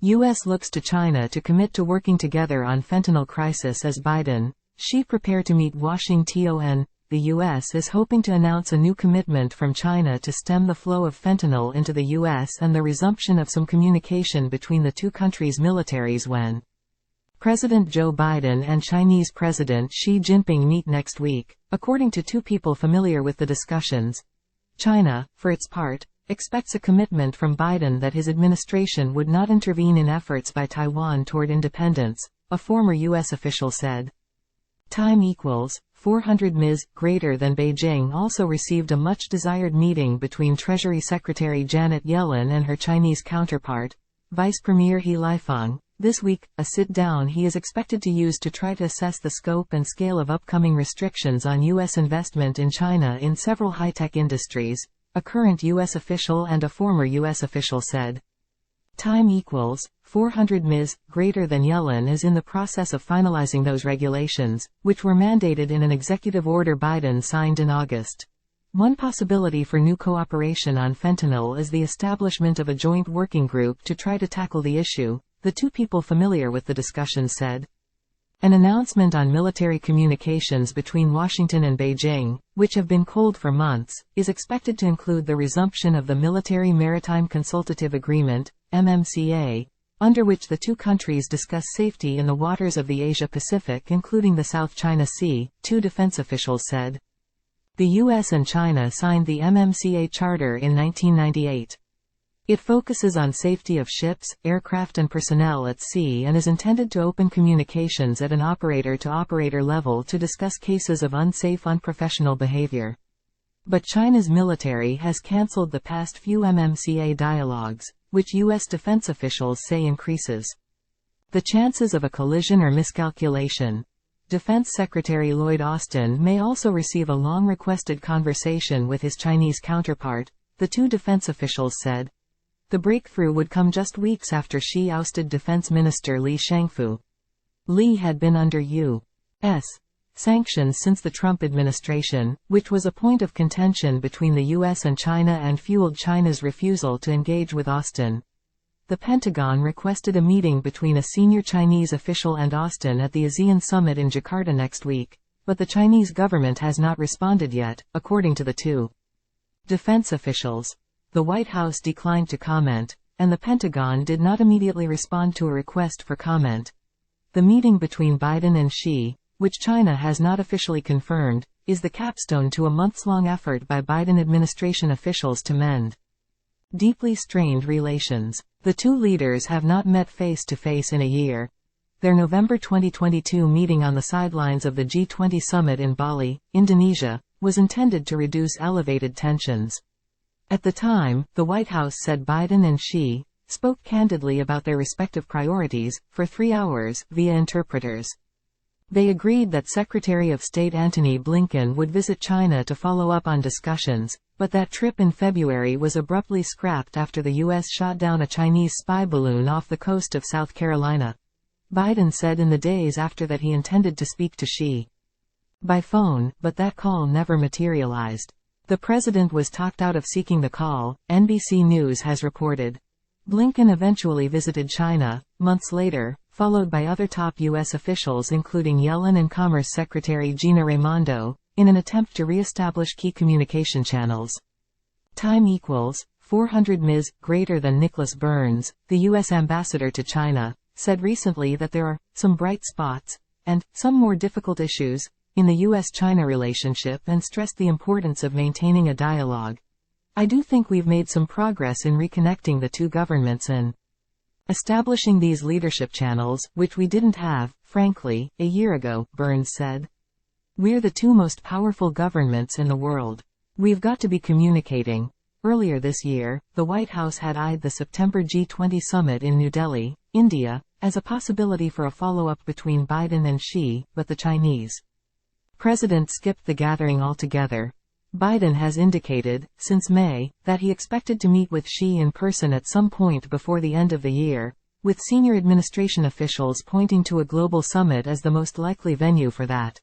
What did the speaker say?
U.S. looks to China to commit to working together on fentanyl crisis as Biden, Xi prepare to meet Washington. The U.S. is hoping to announce a new commitment from China to stem the flow of fentanyl into the U.S. and the resumption of some communication between the two countries' militaries when President Joe Biden and Chinese President Xi Jinping meet next week, according to two people familiar with the discussions. China, for its part, expects a commitment from Biden that his administration would not intervene in efforts by Taiwan toward independence, a former U.S. official said. Time equals 400 ms. Greater than Beijing also received a much-desired meeting between Treasury Secretary Janet Yellen and her Chinese counterpart, Vice Premier He Lifeng, this week, a sit-down he is expected to use to try to assess the scope and scale of upcoming restrictions on U.S. investment in China in several high-tech industries, a current U.S. official and a former U.S. official said. Time equals 400 ms. Greater than Yellen is in the process of finalizing those regulations, which were mandated in an executive order Biden signed in August. One possibility for new cooperation on fentanyl is the establishment of a joint working group to try to tackle the issue, the two people familiar with the discussion said. An announcement on military communications between Washington and Beijing, which have been cold for months, is expected to include the resumption of the Military Maritime Consultative Agreement, MMCA, under which the two countries discuss safety in the waters of the Asia-Pacific including the South China Sea, two defense officials said. The U.S. and China signed the MMCA Charter in 1998. It focuses on safety of ships, aircraft and personnel at sea and is intended to open communications at an operator-to-operator level to discuss cases of unsafe unprofessional behavior. But China's military has cancelled the past few MMCA dialogues, which U.S. defense officials say increases the chances of a collision or miscalculation. Defense Secretary Lloyd Austin may also receive a long-requested conversation with his Chinese counterpart, the two defense officials said. The breakthrough would come just weeks after Xi ousted Defense Minister Li Shangfu. Li had been under U.S. sanctions since the Trump administration, which was a point of contention between the U.S. and China and fueled China's refusal to engage with Austin. The Pentagon requested a meeting between a senior Chinese official and Austin at the ASEAN summit in Jakarta next week, but the Chinese government has not responded yet, according to the two defense officials. The White House declined to comment, and the Pentagon did not immediately respond to a request for comment. The meeting between Biden and Xi, which China has not officially confirmed, is the capstone to a months-long effort by Biden administration officials to mend deeply strained relations. The two leaders have not met face-to-face in a year. Their November 2022 meeting on the sidelines of the G20 summit in Bali, Indonesia, was intended to reduce elevated tensions. At the time, the White House said Biden and Xi spoke candidly about their respective priorities for 3 hours via interpreters. They agreed that Secretary of State Antony Blinken would visit China to follow up on discussions, but that trip in February was abruptly scrapped after the U.S. shot down a Chinese spy balloon off the coast of South Carolina. Biden said in the days after that he intended to speak to Xi by phone, but that call never materialized. The president was talked out of seeking the call, NBC News has reported. Blinken eventually visited China, months later, followed by other top U.S. officials including Yellen and Commerce Secretary Gina Raimondo, in an attempt to re-establish key communication channels. Time equals 400 ms. Greater than Nicholas Burns, the U.S. ambassador to China, said recently that there are some bright spots, and some more difficult issues, in the U.S.-China relationship and stressed the importance of maintaining a dialogue. I do think we've made some progress in reconnecting the two governments and establishing these leadership channels, which we didn't have, frankly, a year ago, Burns said. We're the two most powerful governments in the world. We've got to be communicating. Earlier this year, the White House had eyed the September G20 summit in New Delhi, India, as a possibility for a follow-up between Biden and Xi, but the Chinese president skipped the gathering altogether. Biden has indicated, since May, that he expected to meet with Xi in person at some point before the end of the year, with senior administration officials pointing to a global summit as the most likely venue for that.